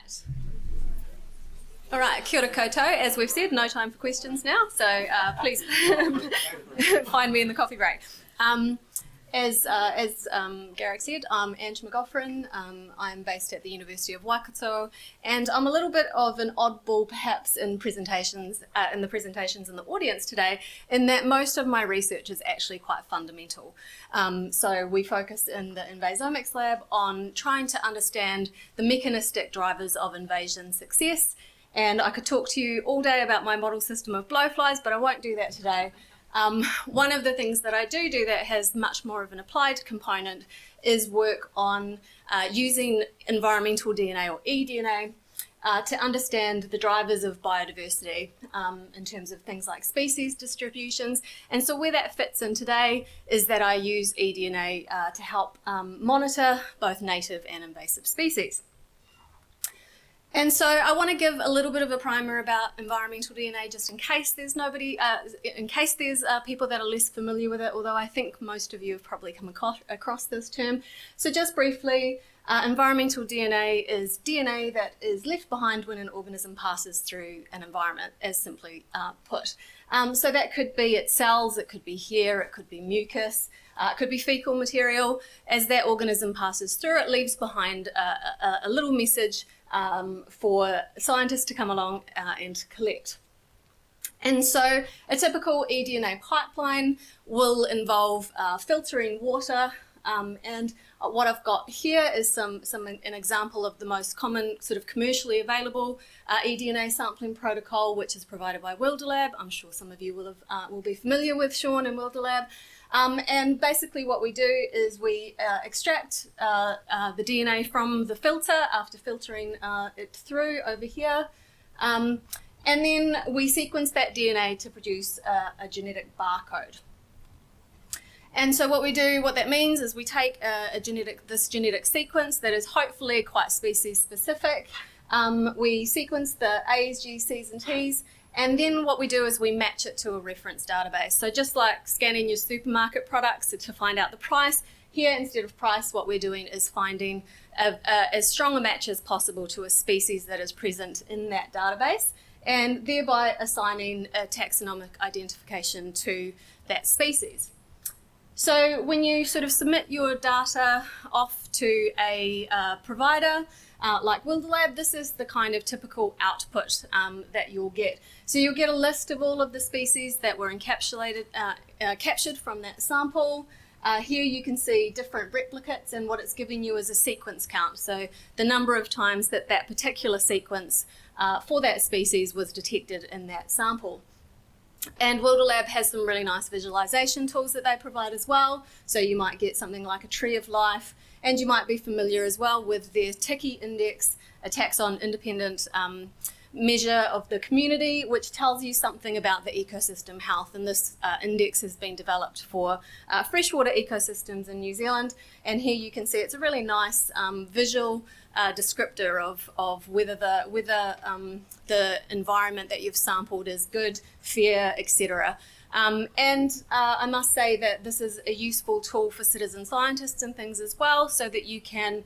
right. All right, kia ora koutou. As we've said, no time for questions now, so please find me in the coffee break. As Garrick said, I'm Ange McGaughran. I'm based at the University of Waikato, and I'm a little bit of an oddball perhaps in the presentations in the audience today, in that most of my research is actually quite fundamental. So we focus in the Invasomics lab on trying to understand the mechanistic drivers of invasion success. And I could talk to you all day about my model system of blowflies, but I won't do that today. One of the things that I do that has much more of an applied component is work on using environmental DNA or eDNA to understand the drivers of biodiversity in terms of things like species distributions. And so where that fits in today is that I use eDNA to help monitor both native and invasive species. And so I want to give a little bit of a primer about environmental DNA, just in case there's people that are less familiar with it, although I think most of you have probably come across this term. So just briefly, environmental DNA is DNA that is left behind when an organism passes through an environment, as simply put. So that could be its cells, it could be hair, it could be mucus, it could be fecal material. As that organism passes through, it leaves behind a little message for scientists to come along and collect. And so a typical eDNA pipeline will involve filtering water, and what I've got here is an example of the most common sort of commercially available eDNA sampling protocol, which is provided by WilderLab. I'm sure some of you will be familiar with Sean and WilderLab. And basically what we do is we extract the DNA from the filter after filtering it through over here, and then we sequence that DNA to produce a genetic barcode. And so what that means is we take this genetic sequence that is hopefully quite species specific. We sequence the A's, G's, C's and T's, and then what we do is we match it to a reference database. So just like scanning your supermarket products to find out the price, here instead of price, what we're doing is finding as strong a match as possible to a species that is present in that database, and thereby assigning a taxonomic identification to that species. So when you sort of submit your data off to a provider like WilderLab, this is the kind of typical output that you'll get. So you'll get a list of all of the species that were captured from that sample. Here you can see different replicates, and what it's giving you is a sequence count. So the number of times that particular sequence for that species was detected in that sample. And WilderLab has some really nice visualization tools that they provide as well. So you might get something like a tree of life, and you might be familiar as well with their TICI index, a taxon independent measure of the community, which tells you something about the ecosystem health. And this index has been developed for freshwater ecosystems in New Zealand. And here you can see it's a really nice visual descriptor of whether the environment that you've sampled is good, fair, etc. And I must say that this is a useful tool for citizen scientists and things as well, so that you can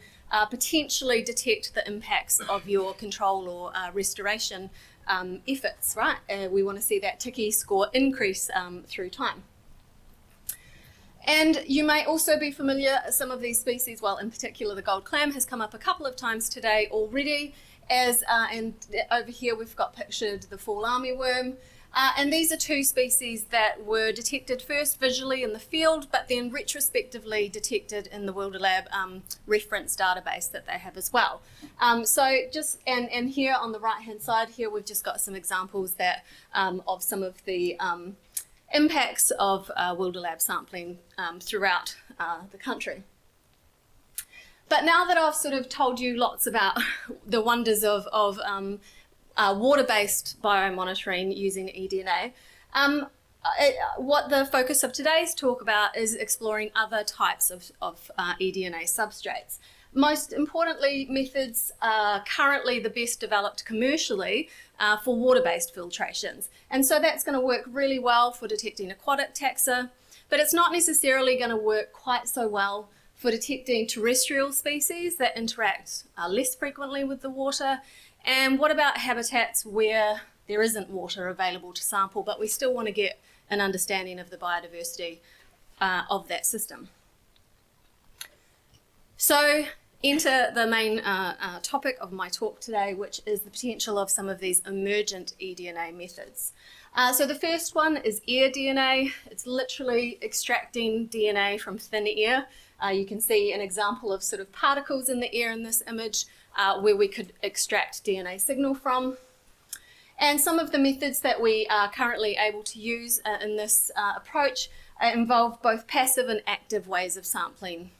potentially detect the impacts of your control or restoration efforts, right? We want to see that TICI score increase through time. And you may also be familiar, some of these species, well, in particular the gold clam has come up a couple of times today already, and over here we've got pictured the fall armyworm. And these are two species that were detected first visually in the field, but then retrospectively detected in the WilderLab reference database that they have as well. And here on the right-hand side here, we've just got some examples that of some of the impacts of WilderLab sampling throughout the country. But now that I've sort of told you lots about the wonders of water-based biomonitoring using eDNA, what the focus of today's talk about is exploring other types of eDNA substrates. Most importantly, methods are currently the best developed commercially for water-based filtrations. And so that's going to work really well for detecting aquatic taxa, but it's not necessarily going to work quite so well for detecting terrestrial species that interact less frequently with the water? And what about habitats where there isn't water available to sample, but we still want to get an understanding of the biodiversity of that system? So enter the main topic of my talk today, which is the potential of some of these emergent eDNA methods. So the first one is eDNA. It's literally extracting DNA from thin air. You can see an example of sort of particles in the air in this image where we could extract DNA signal from. And some of the methods that we are currently able to use in this approach involve both passive and active ways of sampling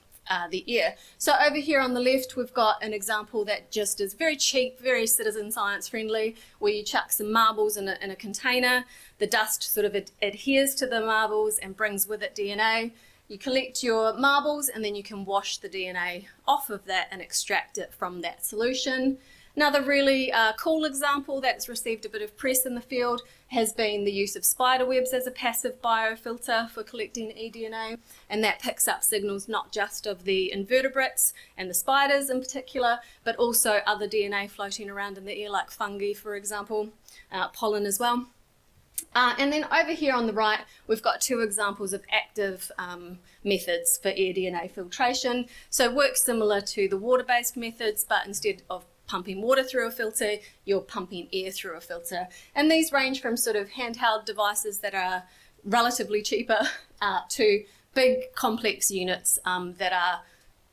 the air. So over here on the left, we've got an example that just is very cheap, very citizen science friendly, where you chuck some marbles in a container. The dust sort of adheres to the marbles and brings with it DNA. You collect your marbles and then you can wash the DNA off of that and extract it from that solution. Another really cool example that's received a bit of press in the field has been the use of spider webs as a passive biofilter for collecting eDNA, and that picks up signals not just of the invertebrates and the spiders in particular, but also other DNA floating around in the air like fungi, for example, pollen as well. And then over here on the right, we've got two examples of active methods for eDNA filtration. So work similar to the water-based methods, but instead of pumping water through a filter, you're pumping air through a filter. And these range from sort of handheld devices that are relatively cheaper to big complex units that are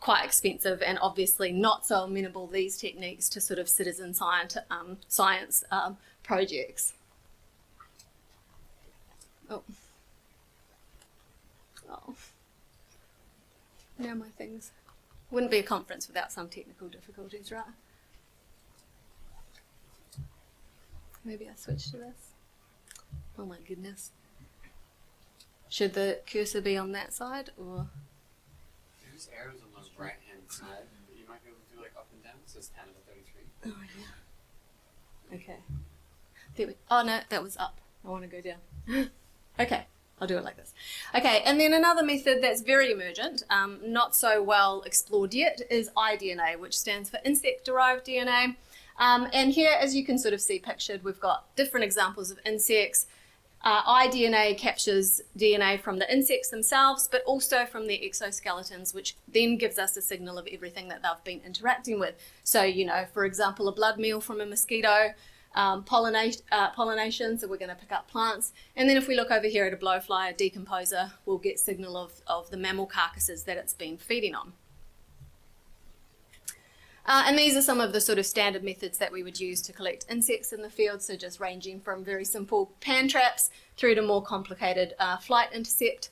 quite expensive and obviously not so amenable, these techniques, to sort of citizen science projects. Oh. Now my things. Wouldn't be a conference without some technical difficulties, right? Maybe I switch to this. Oh my goodness. Should the cursor be on that side or? There's arrows on the right hand side that you might be able to do like up and down. It says 10 of the 33. Oh yeah. Okay. Oh no, that was up. I want to go down. Okay, I'll do it like this. Okay, and then another method that's very emergent, not so well explored yet, is iDNA, which stands for insect-derived DNA. And here, as you can sort of see pictured, we've got different examples of insects. iDNA captures DNA from the insects themselves, but also from their exoskeletons, which then gives us a signal of everything that they've been interacting with. So, you know, for example, a blood meal from a mosquito, pollination, so we're going to pick up plants. And then if we look over here at a blowfly, a decomposer, we'll get signal of the mammal carcasses that it's been feeding on. And these are some of the sort of standard methods that we would use to collect insects in the field, so just ranging from very simple pan traps through to more complicated flight intercept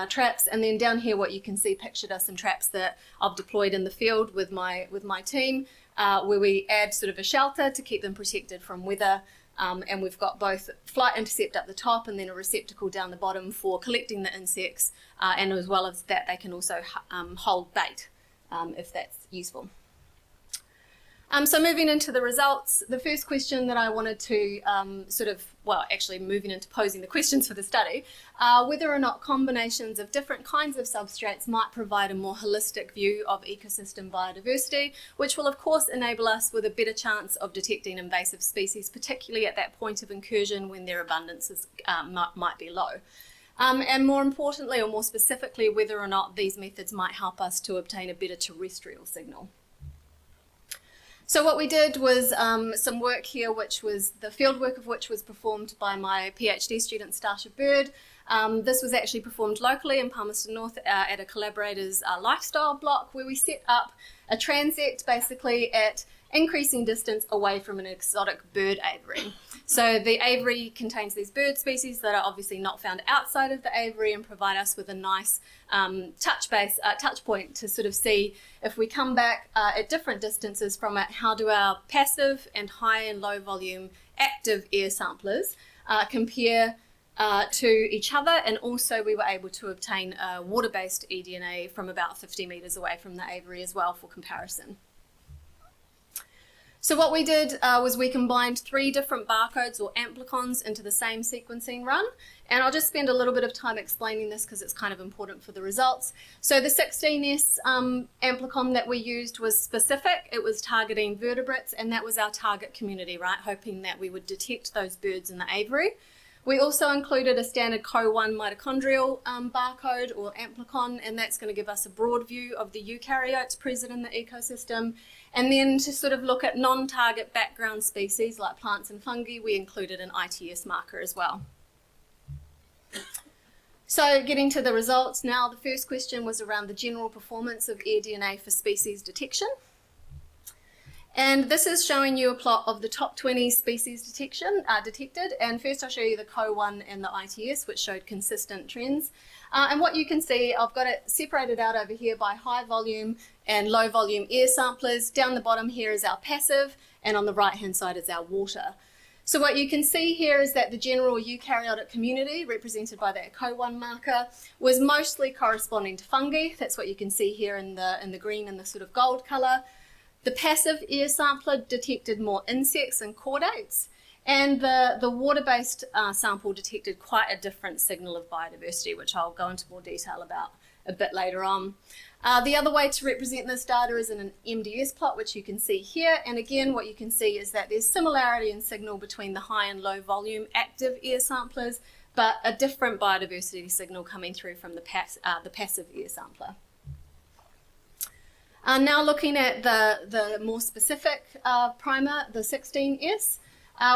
traps. And then down here what you can see pictured are some traps that I've deployed in the field with my team, where we add sort of a shelter to keep them protected from weather. And we've got both flight intercept up the top and then a receptacle down the bottom for collecting the insects, and as well as that they can also hold bait if that's useful. So moving into the results, the first question that I wanted to moving into posing the questions for the study, whether or not combinations of different kinds of substrates might provide a more holistic view of ecosystem biodiversity, which will of course enable us with a better chance of detecting invasive species, particularly at that point of incursion when their abundances might be low. And more importantly, or more specifically, whether or not these methods might help us to obtain a better terrestrial signal. So what we did was some work here, which was the field work of which was performed by my PhD student, Stacia Bird. This was actually performed locally in Palmerston North at a collaborator's lifestyle block, where we set up a transect basically at increasing distance away from an exotic bird aviary. So the aviary contains these bird species that are obviously not found outside of the aviary and provide us with a nice touch point to sort of see, if we come back at different distances from it, how do our passive and high and low volume active air samplers compare to each other. And also we were able to obtain water-based eDNA from about 50 metres away from the aviary as well for comparison. So what we did was we combined 3 different barcodes or amplicons into the same sequencing run. And I'll just spend a little bit of time explaining this because it's kind of important for the results. So the 16S amplicon that we used was specific. It was targeting vertebrates, and that was our target community, right? Hoping that we would detect those birds in the aviary. We also included a standard CO1 mitochondrial barcode or amplicon, and that's going to give us a broad view of the eukaryotes present in the ecosystem. And then to sort of look at non-target background species like plants and fungi, we included an ITS marker as well. So getting to the results now, the first question was around the general performance of eDNA for species detection. And this is showing you a plot of the top 20 species detected. And first I'll show you the CO1 and the ITS, which showed consistent trends. And what you can see, I've got it separated out over here by high volume and low volume air samplers. Down the bottom here is our passive, and on the right hand side is our water. So what you can see here is that the general eukaryotic community, represented by that CO1 marker, was mostly corresponding to fungi. That's what you can see here in the green and the sort of gold colour. The passive air sampler detected more insects and chordates, and the water-based sample detected quite a different signal of biodiversity, which I'll go into more detail about a bit later on. The other way to represent this data is in an MDS plot, which you can see here. And again, what you can see is that there's similarity in signal between the high and low volume active air samplers, but a different biodiversity signal coming through from the passive air sampler. Now looking at the more specific primer, the 16S,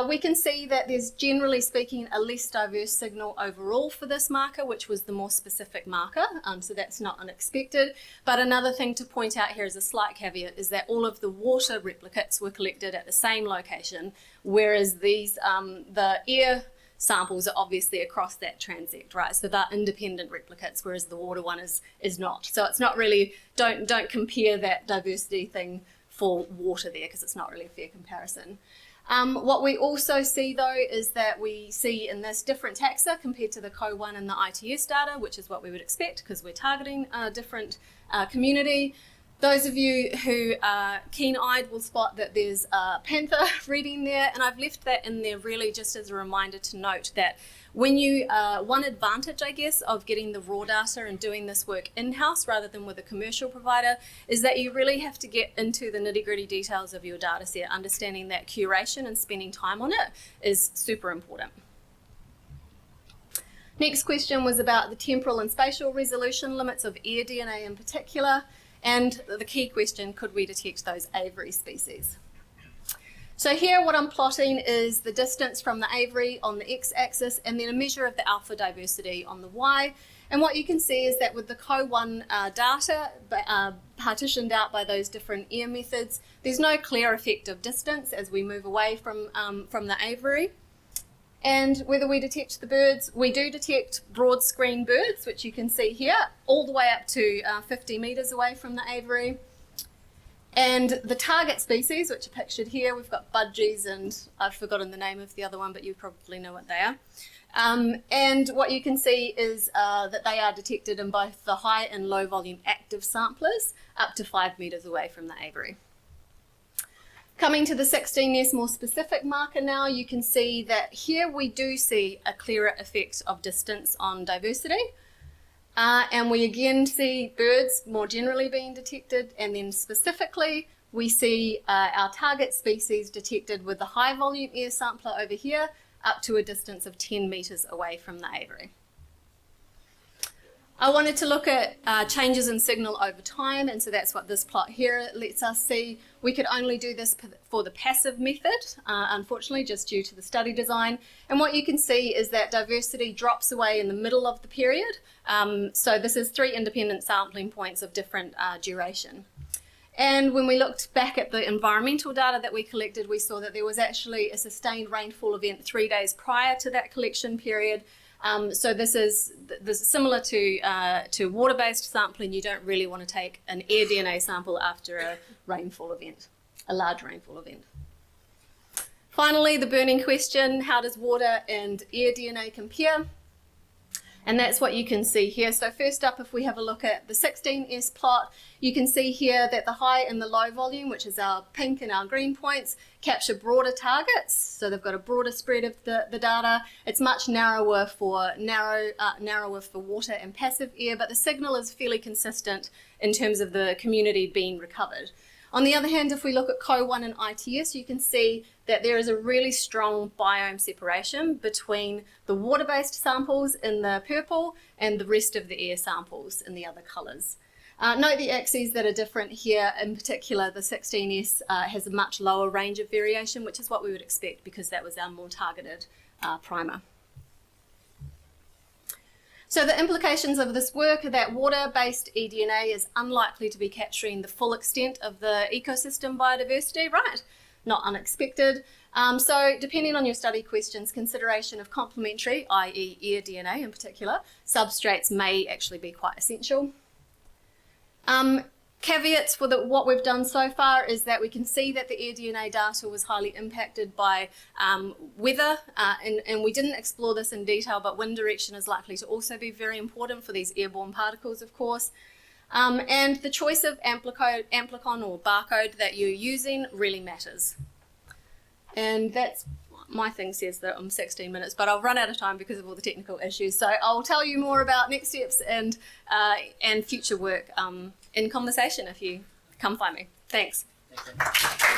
we can see that there's generally speaking a less diverse signal overall for this marker, which was the more specific marker, so that's not unexpected. But another thing to point out here as a slight caveat is that all of the water replicates were collected at the same location, whereas these, the air samples are obviously across that transect, right? So they're independent replicates, whereas the water one is not. So it's not really, don't compare that diversity thing for water there, because it's not really a fair comparison. What we also see though is that we see in this different taxa compared to the CO1 and the ITS data, which is what we would expect because we're targeting a different community. Those of you who are keen-eyed will spot that there's a panther reading there, and I've left that in there really just as a reminder to note that when you, one advantage, I guess, of getting the raw data and doing this work in-house rather than with a commercial provider is that you really have to get into the nitty-gritty details of your data set. Understanding that curation and spending time on it is super important. Next question was about the temporal and spatial resolution limits of eDNA in particular. And the key question, could we detect those aviary species? So here what I'm plotting is the distance from the aviary on the x-axis and then a measure of the alpha diversity on the y. And what you can see is that with the CO1 data partitioned out by those different air methods, there's no clear effect of distance as we move away from the aviary. And whether we detect the birds, we do detect broad screen birds, which you can see here, all the way up to 50 metres away from the aviary. And the target species, which are pictured here, we've got budgies and I've forgotten the name of the other one, but you probably know what they are. And what you can see is that they are detected in both the high and low volume active samplers up to 5 metres away from the aviary. Coming to the 16S more specific marker now, you can see that here we do see a clearer effect of distance on diversity. And we again see birds more generally being detected, and then specifically we see our target species detected with the high volume air sampler over here up to a distance of 10 metres away from the aviary. I wanted to look at changes in signal over time, and so that's what this plot here lets us see. We could only do this for the passive method, unfortunately, just due to the study design. And what you can see is that diversity drops away in the middle of the period. So this is 3 independent sampling points of different duration. And when we looked back at the environmental data that we collected, we saw that there was actually a sustained rainfall event 3 days prior to that collection period. So this is similar to water-based sampling. You don't really want to take an eDNA sample after a rainfall event, a large rainfall event. Finally, the burning question, how does water and eDNA compare? And that's what you can see here. So first up, if we have a look at the 16S plot, you can see here that the high and the low volume, which is our pink and our green points, capture broader targets. So they've got a broader spread of the data. It's much narrower for water and passive air, but the signal is fairly consistent in terms of the community being recovered. On the other hand, if we look at CO1 and ITS, you can see that there is a really strong biome separation between the water-based samples in the purple and the rest of the air samples in the other colours. Note the axes that are different here. In particular, the 16S has a much lower range of variation, which is what we would expect because that was our more targeted primer. So the implications of this work are that water-based eDNA is unlikely to be capturing the full extent of the ecosystem biodiversity, right? Not unexpected. So depending on your study questions, consideration of complementary, i.e. air DNA in particular, substrates may actually be quite essential. Caveats for what we've done so far is that we can see that the air DNA data was highly impacted by weather, and we didn't explore this in detail, but wind direction is likely to also be very important for these airborne particles, of course. And the choice of amplicon or barcode that you're using really matters. And that's, my thing says that I'm 16 minutes, but I'll run out of time because of all the technical issues. So I'll tell you more about next steps and future work in conversation if you come find me. Thanks. Thanks.